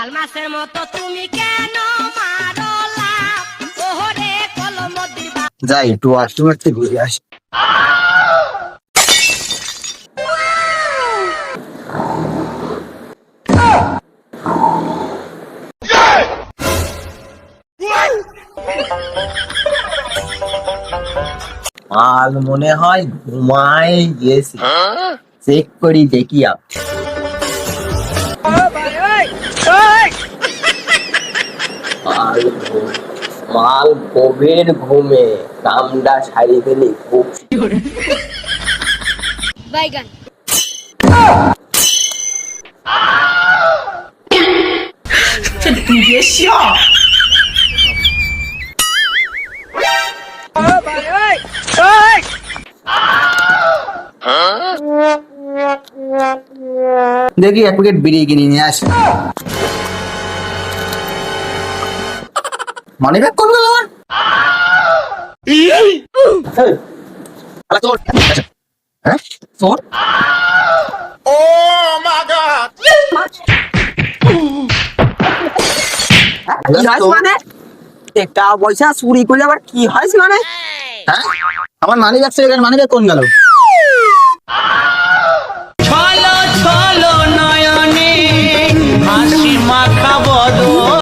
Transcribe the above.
বোয়াল মাছের মতো তুমি কেন মারো লাভ ওহরে কলমদির যাই একটু আসতে আসতে ঘুরে আসি। মাল মনে হয় ঘুমাই গেছি, চেক করি দেখি মাল গভীর ঘুমে কামটা সারি ফেলি খুব বাইগান দেখি এক প্যাকেট বিড়ি কিনে নিয়ে আসি। মানি ব্যাগ কোন গেল আমার? চোর হ্যাঁ চোর মানে টাকা পয়সা চুরি করলে আবার কি হয় মানে? হ্যাঁ আমার মানি ব্যাগ মানি ব্যাগ কোন গেল?